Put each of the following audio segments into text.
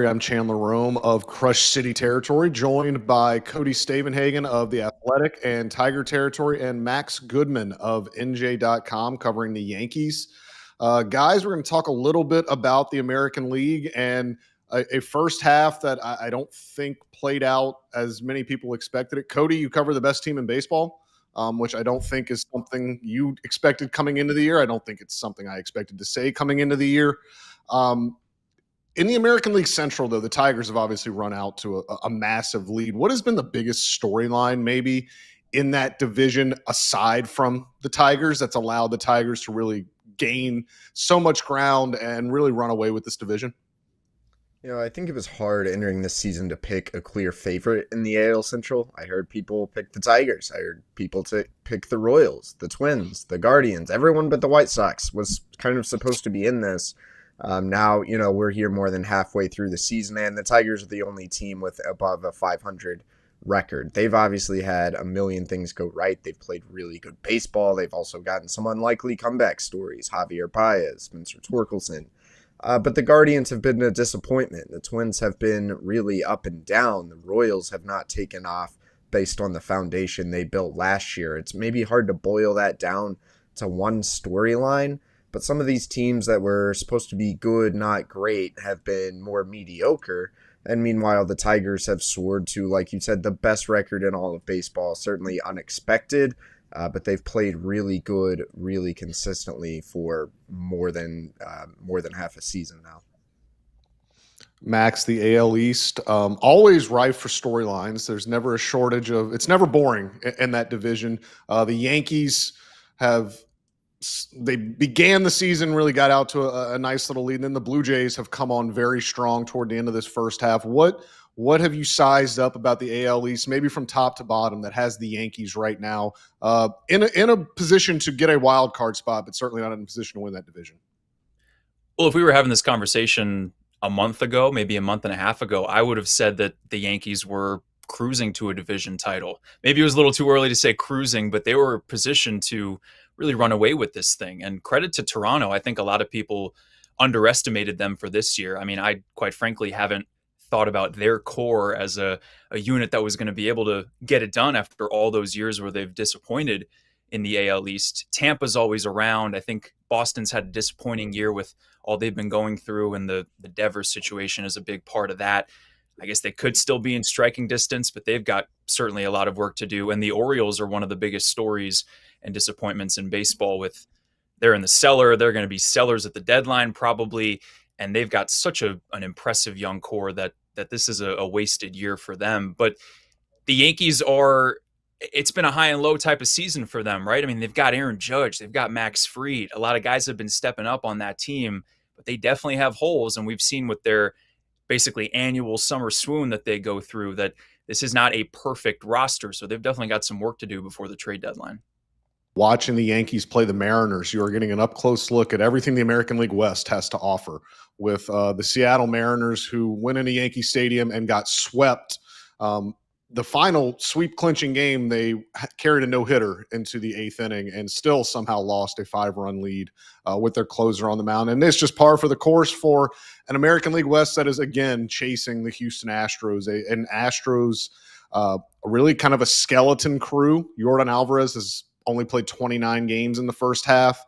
I'm Chandler Rome of Crush City Territory, joined by Cody Stavenhagen of The Athletic and Tiger Territory, and Max Goodman of NJ.com covering the Yankees. Guys, we're going to talk a little bit about the American League and a first half that I don't think played out as many people expected it. Cody, you cover the best team in baseball, which I don't think is something you expected coming into the year. I don't think it's something I expected to say coming into the year. In the American League Central, though, the Tigers have obviously run out to a massive lead. What has been the biggest storyline, maybe, in that division aside from the Tigers that's allowed the Tigers to really gain so much ground and really run away with this division? I think it was hard entering this season to pick a clear favorite in the AL Central. I heard people pick the Tigers. I heard people pick the Royals, the Twins, the Guardians. Everyone but the White Sox was kind of supposed to be in this. Now, we're here more than halfway through the season, and the Tigers are the only team with above a 500 record. They've obviously had a million things go right. They've played really good baseball. They've also gotten some unlikely comeback stories. Javier Baez, Spencer Torkelson. But the Guardians have been a disappointment. The Twins have been really up and down. The Royals have not taken off based on the foundation they built last year. It's maybe hard to boil that down to one storyline. But some of these teams that were supposed to be good, not great, have been more mediocre. And meanwhile, the Tigers have soared to, like you said, the best record in all of baseball. Certainly unexpected, but they've played really good, really consistently for more than half a season now. Max, the AL East, always rife for storylines. There's never a shortage of. It's never boring in that division. The Yankees they began the season, really got out to a nice little lead, and then the Blue Jays have come on very strong toward the end of this first half. What have you sized up about the AL East, maybe from top to bottom, that has the Yankees right now in a position to get a wild card spot, but certainly not in a position to win that division? Well, if we were having this conversation a month ago, maybe a month and a half ago, I would have said that the Yankees were cruising to a division title. Maybe it was a little too early to say cruising, but they were positioned to really run away with this thing. And credit to Toronto. I think a lot of people underestimated them for this year. I mean, I quite frankly haven't thought about their core as a unit that was going to be able to get it done after all those years where they've disappointed in the AL East. Tampa's always around. I think Boston's had a disappointing year with all they've been going through, and the Devers situation is a big part of that. I guess they could still be in striking distance, but they've got certainly a lot of work to do. And the Orioles are one of the biggest stories and disappointments in baseball. With they're in the cellar, they're going to be sellers at the deadline probably, and they've got such an impressive young core that this is a wasted year for them. But the Yankees it's been a high and low type of season for them, right? I mean, they've got Aaron Judge, they've got Max Fried. A lot of guys have been stepping up on that team, but they definitely have holes, and we've seen with their basically annual summer swoon that they go through that this is not a perfect roster. So they've definitely got some work to do before the trade deadline. Watching the Yankees play the Mariners, you are getting an up-close look at everything the American League West has to offer, with the Seattle Mariners, who went into Yankee Stadium and got swept. The final sweep clinching game, they carried a no-hitter into the eighth inning and still somehow lost a 5-run lead with their closer on the mound. And it's just par for the course for an American League West that is, again, chasing the Houston Astros. An Astros, really kind of a skeleton crew. Yordan Alvarez has only played 29 games in the first half.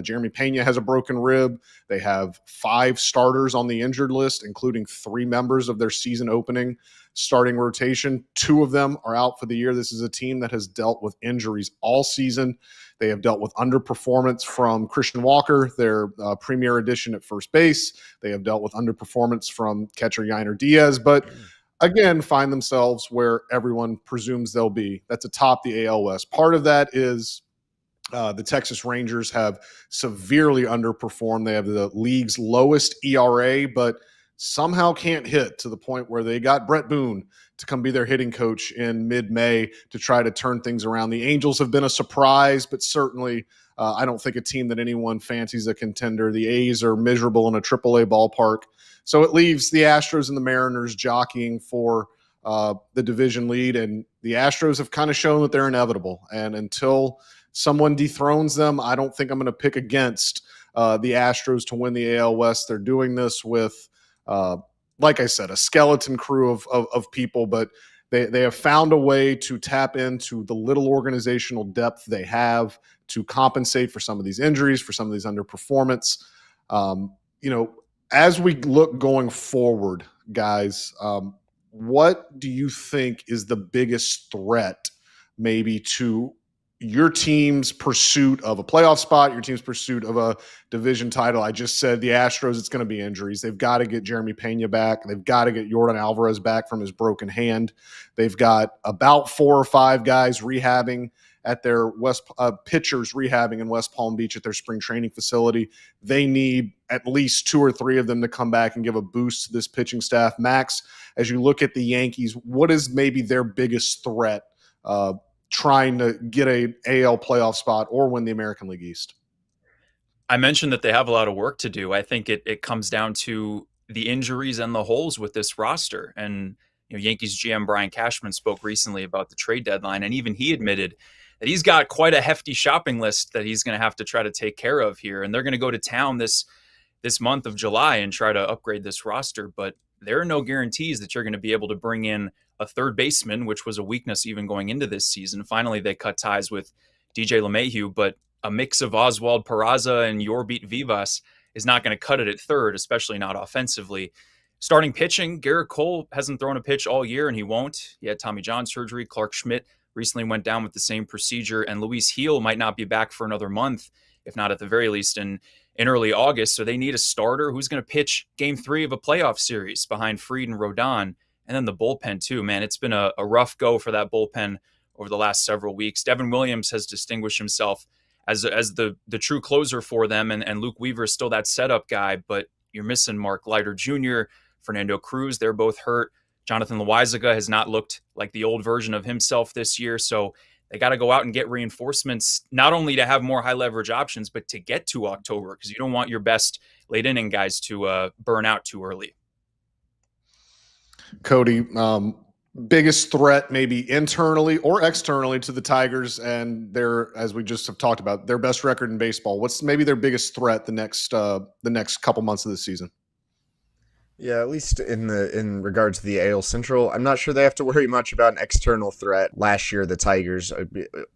Jeremy Pena has a broken rib. They have 5 starters on the injured list, including 3 members of their season opening starting rotation. 2 of them are out for the year. This is a team that has dealt with injuries all season. They have dealt with underperformance from Christian Walker, their premier addition at first base. They have dealt with underperformance from catcher Yainer Diaz, but again, find themselves where everyone presumes they'll be. That's atop the AL West. Part of that is the Texas Rangers have severely underperformed. They have the league's lowest ERA, but somehow can't hit, to the point where they got Brett Boone to come be their hitting coach in mid-May to try to turn things around. The Angels have been a surprise, but certainly I don't think a team that anyone fancies a contender. The A's are miserable in a AAA ballpark. So it leaves the Astros and the Mariners jockeying for the division lead, and the Astros have kind of shown that they're inevitable. And until someone dethrones them, I don't think I'm going to pick against the Astros to win the AL West. They're doing this with like I said, a skeleton crew of people, but they have found a way to tap into the little organizational depth they have to compensate for some of these injuries, for some of these underperformance. You know, as we look going forward, guys, what do you think is the biggest threat maybe to your team's pursuit of a playoff spot, your team's pursuit of a division title? I just said the Astros, it's going to be injuries. They've got to get Jeremy Pena back. They've got to get Yordan Alvarez back from his broken hand. They've got about 4 or 5 guys rehabbing at their pitchers rehabbing in West Palm Beach at their spring training facility. They need at least 2 or 3 of them to come back and give a boost to this pitching staff. Max, as you look at the Yankees, what is maybe their biggest threat trying to get a AL playoff spot or win the American League East? I mentioned that they have a lot of work to do. I think it comes down to the injuries and the holes with this roster. And Yankees GM Brian Cashman spoke recently about the trade deadline, and even he admitted that he's got quite a hefty shopping list that he's going to have to try to take care of here. And they're going to go to town this month of July and try to upgrade this roster. But there are no guarantees that you're going to be able to bring in a third baseman, which was a weakness even going into this season. Finally, they cut ties with DJ LeMahieu, but a mix of Oswald Peraza and Yorbit Vivas is not going to cut it at third, especially not offensively. Starting pitching, Garrett Cole hasn't thrown a pitch all year, and he won't. He had Tommy John surgery. Clark Schmidt recently went down with the same procedure, and Luis Heel might not be back for another month, if not at the very least in early August. So they need a starter who's going to pitch game 3 of a playoff series behind Fried and Rodon. And then the bullpen too, man. It's been a rough go for that bullpen over the last several weeks. Devin Williams has distinguished himself as the true closer for them, and Luke Weaver is still that setup guy, but you're missing Mark Leiter Jr., Fernando Cruz. They're both hurt. Jonathan Loaizaga has not looked like the old version of himself this year, so they got to go out and get reinforcements, not only to have more high leverage options, but to get to October, because you don't want your best late inning guys to burn out too early. Cody, biggest threat maybe internally or externally to the Tigers and their, as we just have talked about, their best record in baseball. What's maybe their biggest threat the next couple months of the season? Yeah, at least in regards to the AL Central, I'm not sure they have to worry much about an external threat. Last year, the Tigers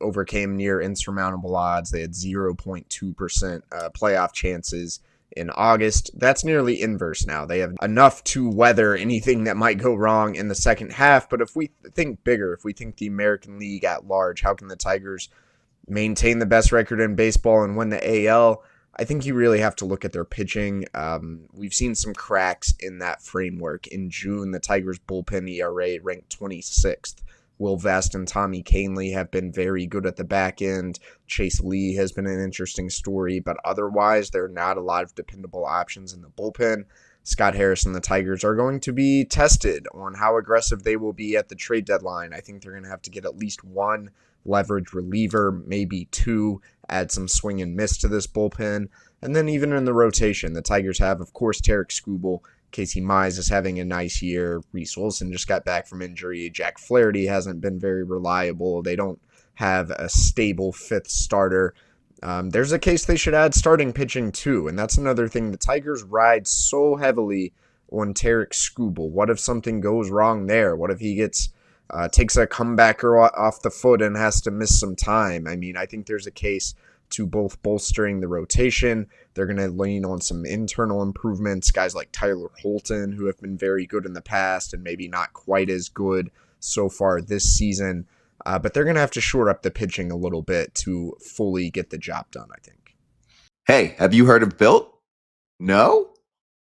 overcame near insurmountable odds. They had 0.2% playoff chances in August. That's nearly inverse now. They have enough to weather anything that might go wrong in the second half. But if we think bigger, if we think the American League at large, how can the Tigers maintain the best record in baseball and win the AL? I think you really have to look at their pitching. We've seen some cracks in that framework. In June, the Tigers' bullpen ERA ranked 26th. Will Vest and Tommy Kahnle have been very good at the back end. Chase Lee has been an interesting story, but otherwise, there are not a lot of dependable options in the bullpen. Scott Harris and the Tigers are going to be tested on how aggressive they will be at the trade deadline. I think they're going to have to get at least one leverage reliever, maybe 2, add some swing and miss to this bullpen. And then even in the rotation, the Tigers have, of course, Tarek Skubal. Casey Mize is having a nice year. Reese Wilson just got back from injury. Jack Flaherty hasn't been very reliable. They don't have a stable 5th starter. There's a case they should add starting pitching too, and that's another thing. The Tigers ride so heavily on Tarek Skubal. What if something goes wrong there? What if he takes a comebacker off the foot and has to miss some time? I mean, I think there's a case to both bolstering the rotation. They're going to lean on some internal improvements, guys like Tyler Holton, who have been very good in the past and maybe not quite as good so far this season. But they're going to have to shore up the pitching a little bit to fully get the job done, I think. Hey, have you heard of Built? No?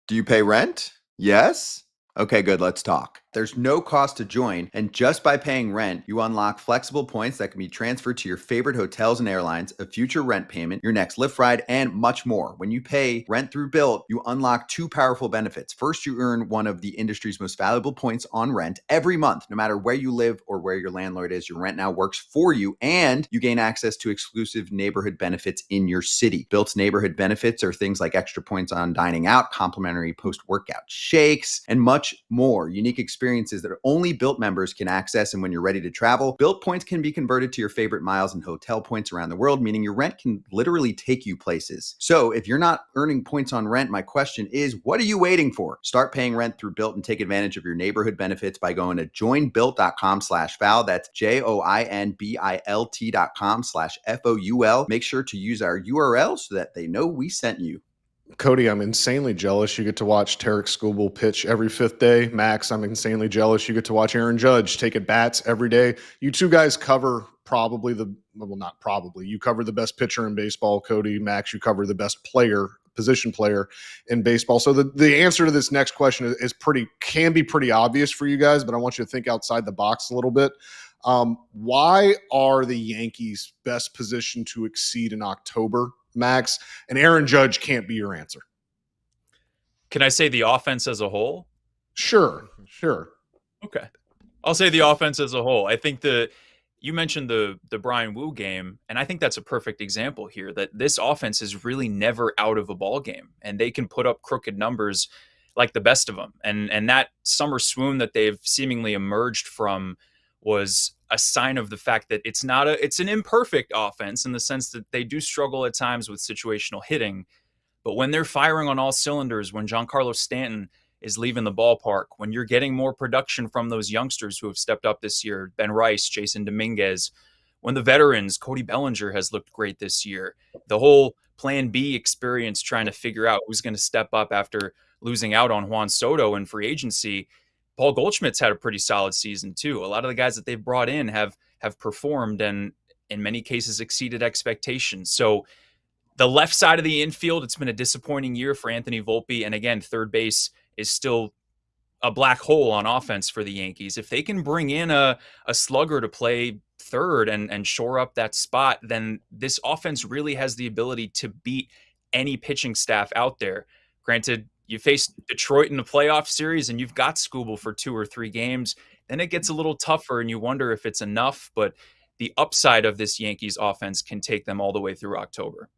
Do you pay rent? Yes? Okay, good. Let's talk. There's no cost to join, and just by paying rent, you unlock flexible points that can be transferred to your favorite hotels and airlines, a future rent payment, your next Lyft ride, and much more. When you pay rent through Built, you unlock 2 powerful benefits. First, you earn one of the industry's most valuable points on rent every month. No matter where you live or where your landlord is, your rent now works for you, and you gain access to exclusive neighborhood benefits in your city. Built's neighborhood benefits are things like extra points on dining out, complimentary post-workout shakes, and much more. Unique experience experiences that only Built members can access. And when you're ready to travel, Built points can be converted to your favorite miles and hotel points around the world, meaning your rent can literally take you places. So if you're not earning points on rent, my question is, what are you waiting for? Start paying rent through Built and take advantage of your neighborhood benefits by going to joinbuilt.com/foul. That's joinbilt.com/FOUL. Make sure to use our URL so that they know we sent you. Cody, I'm insanely jealous. You get to watch Tarek Skubal pitch every fifth day. Max, I'm insanely jealous. You get to watch Aaron Judge take at bats every day. You two guys cover not probably, you cover the best pitcher in baseball. Cody, Max, you cover the best position player in baseball. So the answer to this next question can be pretty obvious for you guys, but I want you to think outside the box a little bit. Why are the Yankees best positioned to exceed in October, Max? And Aaron Judge can't be your answer. Can I say the offense as a whole? Sure. Okay. I'll say the offense as a whole. I think you mentioned the Brian Wu game, and I think that's a perfect example here, that this offense is really never out of a ball game, and they can put up crooked numbers like the best of them. And that summer swoon that they've seemingly emerged from was a sign of the fact that it's an imperfect offense in the sense that they do struggle at times with situational hitting. But when they're firing on all cylinders, when Giancarlo Stanton is leaving the ballpark, when you're getting more production from those youngsters who have stepped up this year, Ben Rice, Jason Dominguez, when the veterans, Cody Bellinger has looked great this year, the whole Plan B experience trying to figure out who's going to step up after losing out on Juan Soto in free agency. Paul Goldschmidt's had a pretty solid season too. A lot of the guys that they've brought in have performed and in many cases exceeded expectations. So the left side of the infield, it's been a disappointing year for Anthony Volpe. And again, third base is still a black hole on offense for the Yankees. If they can bring in a slugger to play third and shore up that spot, then this offense really has the ability to beat any pitching staff out there. Granted, you face Detroit in the playoff series and you've got Skubal for 2 or 3 games, then it gets a little tougher and you wonder if it's enough. But the upside of this Yankees offense can take them all the way through October.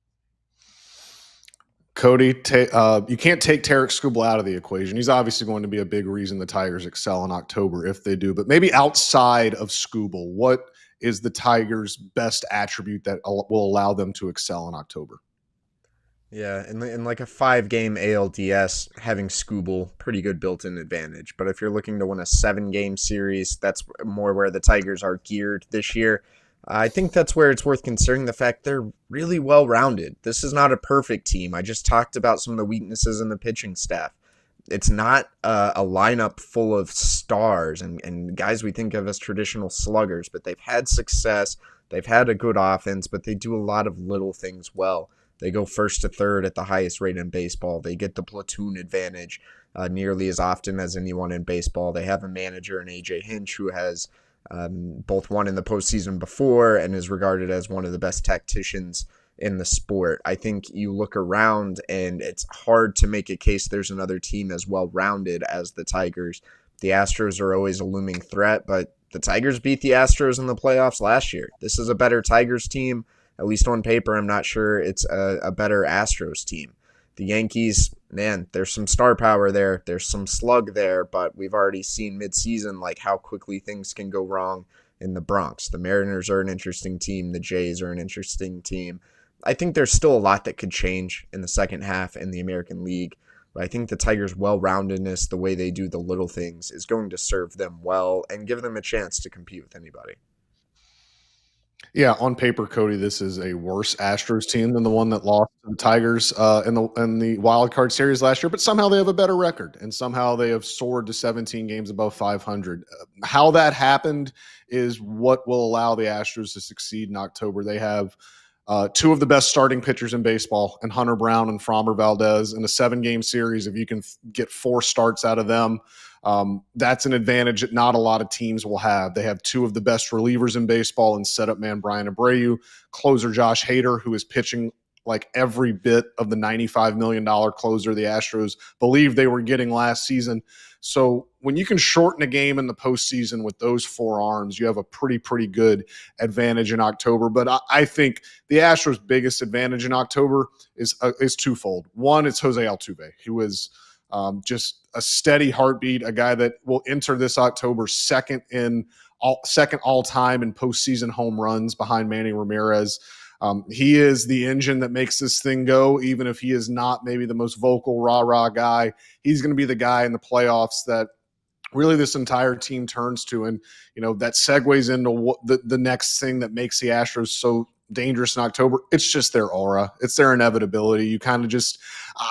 Cody, you can't take Tarek Skubal out of the equation. He's obviously going to be a big reason the Tigers excel in October if they do. But maybe outside of Skubal, what is the Tigers' best attribute that will allow them to excel in October? Yeah, in like a 5-game ALDS, having Skubal, pretty good built-in advantage. But if you're looking to win a 7-game series, that's more where the Tigers are geared this year. I think that's where it's worth considering the fact they're really well-rounded. This is not a perfect team. I just talked about some of the weaknesses in the pitching staff. It's not a lineup full of stars and guys we think of as traditional sluggers, but they've had success. They've had a good offense, but they do a lot of little things well. They go first to third at the highest rate in baseball. They get the platoon advantage nearly as often as anyone in baseball. They have a manager in A.J. Hinch who has both won in the postseason before and is regarded as one of the best tacticians in the sport. I think you look around and it's hard to make a case there's another team as well-rounded as the Tigers. The Astros are always a looming threat, but the Tigers beat the Astros in the playoffs last year. This is a better Tigers team. At least on paper, I'm not sure it's a better Astros team. The Yankees, man, there's some star power there. There's some slug there, but we've already seen midseason like how quickly things can go wrong in the Bronx. The Mariners are an interesting team. The Jays are an interesting team. I think there's still a lot that could change in the second half in the American League, but I think the Tigers' well-roundedness, the way they do the little things, is going to serve them well and give them a chance to compete with anybody. Yeah, on paper, Cody, this is a worse Astros team than the one that lost to the Tigers in the wild card series last year, but somehow they have a better record, and somehow they have soared to 17 games above 500. How that happened is what will allow the Astros to succeed in October. They have 2 of the best starting pitchers in baseball, and Hunter Brown and Framber Valdez in a 7-game series. If you can get 4 starts out of them, that's an advantage that not a lot of teams will have. They have 2 of the best relievers in baseball and setup man Brian Abreu, closer Josh Hader, who is pitching like every bit of the $95 million closer the Astros believed they were getting last season. So when you can shorten a game in the postseason with those 4 arms, you have a pretty good advantage in October. But I think the Astros' biggest advantage in October is twofold. One, it's Jose Altuve, who is Just a steady heartbeat, a guy that will enter this October second all time in postseason home runs behind Manny Ramirez. He is the engine that makes this thing go, even if he is not maybe the most vocal rah-rah guy. He's going to be the guy in the playoffs that really this entire team turns to. And, that segues into what the next thing that makes the Astros so dangerous in October. It's just their aura. It's their inevitability. You kind of just,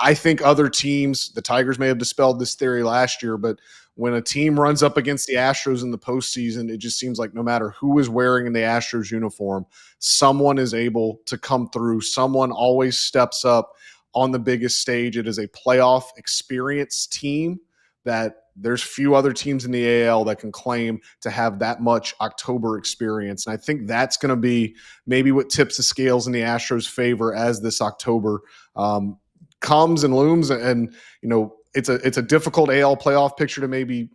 I think other teams, the Tigers may have dispelled this theory last year, but when a team runs up against the Astros in the postseason, it just seems like no matter who is wearing in the Astros uniform, someone is able to come through. Someone always steps up on the biggest stage. It is a playoff experience team that there's few other teams in the AL that can claim to have that much October experience. And I think that's going to be maybe what tips the scales in the Astros' favor as this October comes and looms. And, it's a difficult AL playoff picture to maybe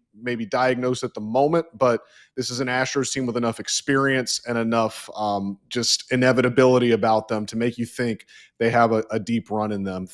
diagnose at the moment, but this is an Astros team with enough experience and enough just inevitability about them to make you think they have a deep run in them.